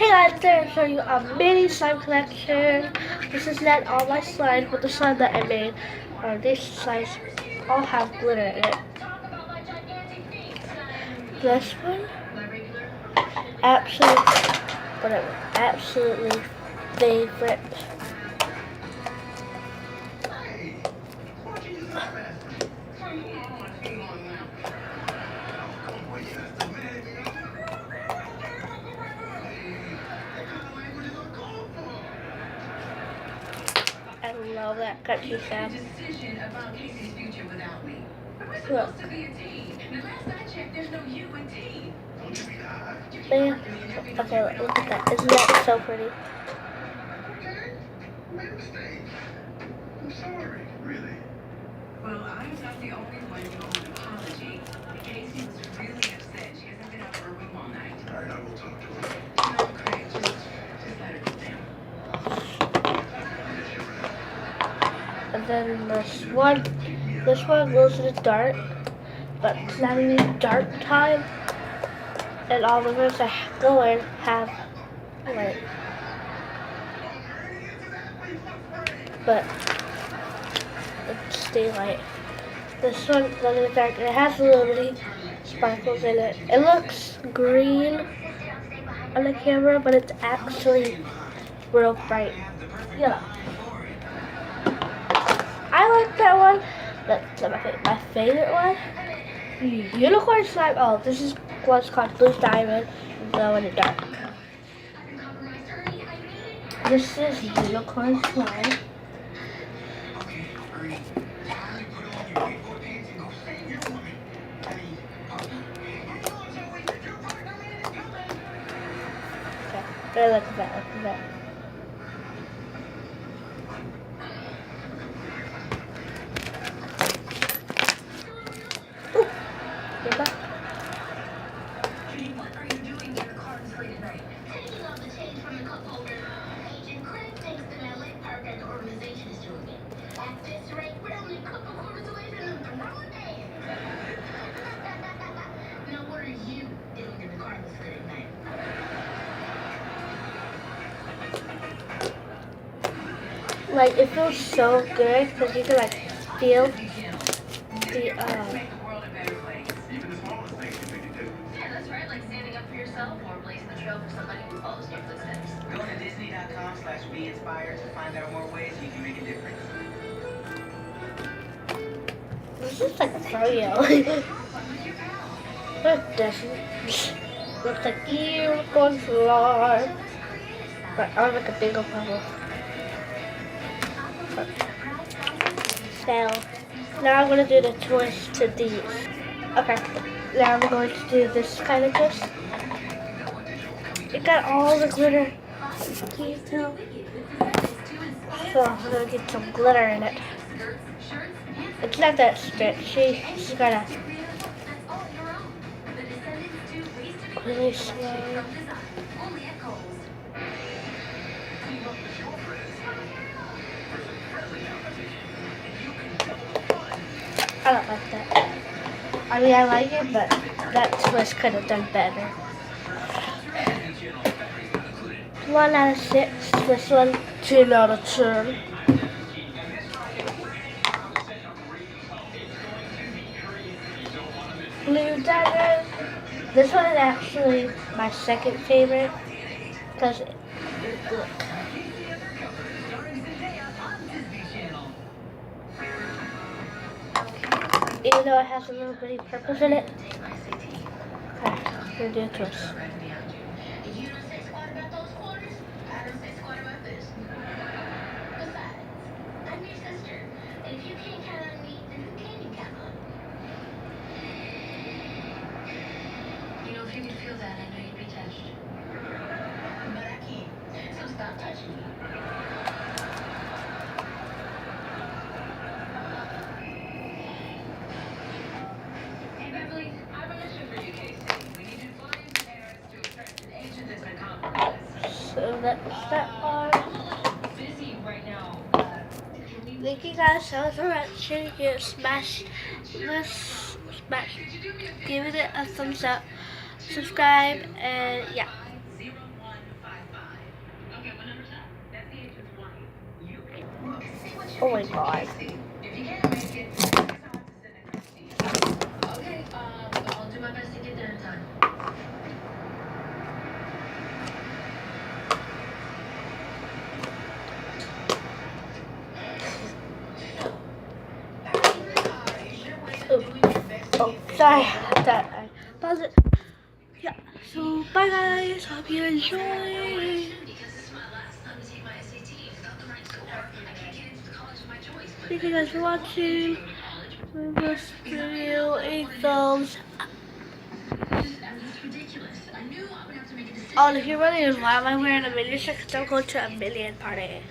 Hey guys, today I'm showing you a mini slime collection. This is not all my slimes, but the slime that I made. These slimes all have glitter in it. This one, absolutely favorite. I love that country sound. Look. Man. Okay, look at that. Isn't that so pretty? Okay, made a mistake. I'm sorry, really. Well, I'm not the only one who owes an apology. Casey was really upset. She hasn't been out of her room all night. All right, I will talk to her. No, Craig, just let her sit down. And then this one goes in the dark, but it's not even dark time. And all the ones that go in have light. But it's daylight. This one goes in the dark and it has a little bitty sparkles in it. It looks green on the camera, but it's actually real bright yellow. I like that one. That's my favorite one. Unicorn slime. Oh, this is what's called Blue Diamond. Glow in the dark. This is unicorn slime. Okay, look at that. Look at that. What are you doing in your car this late at night? Taking off the change from the cup holder. Agent Craig thinks the LA part that the organization is doing it. At this rate, we're only a couple quarters away from them throwing hands. Now, what are you doing in the car this late at night? Like, it feels so good because you can like feel the Make the world a better place. Even the smallest things can make a difference. Yeah, that's right. Like standing up for yourself or blazing the trail for somebody who follows in your footsteps. Go to Disney.com/BeInspired to find out more ways you can make a difference. This is like Froyo. Look, this looks like unicorn slime. But I want like a bigger bubble. So now I'm gonna do the twist to these. Okay, now I'm going to do this kind of twist. It got all the glitter. Can you tell? So I'm gonna get some glitter in it. It's not that stretchy. It's gotta really slow. I don't like that. I mean, I like it, but that twist could have done better. 1 out of 6. This one, 10 out of 10. Blue Diamond. This one is actually my second favorite because look. Even though it has a little bitty purples in it. Okay, I'm gonna do a twist. You don't say squat about those quarters, I don't say squat about this. Besides, I'm your sister. And if you can't count on me, then who can you count on? You know, if you could feel that, I know you'd be touched. But I can't. So stop touching me. Hey, Beverly, I have a mission for you, Casey. We need you to fly into Paris to extract an agent that's been compromised. So that's that part. I'm a little busy right now. Can we... Thank you guys so much. You smash, give it a thumbs up, subscribe, and yeah. 0153 Oh my god. If you can't make it, I'll have to send a Christy. Okay, I'll do my best to get there in time. Oh, sorry. That I pause it. Yeah. So bye guys. Hope you enjoy. Because this is my last time to take my SAT without the right score. I can't get into the college of my choice. Thank you guys for watching. Give this video a thumbs up. This is ridiculous. I knew I would have to make a decision. Oh, and if you're wondering why am I wearing a mini shirt, 'cause I'm going to a million party.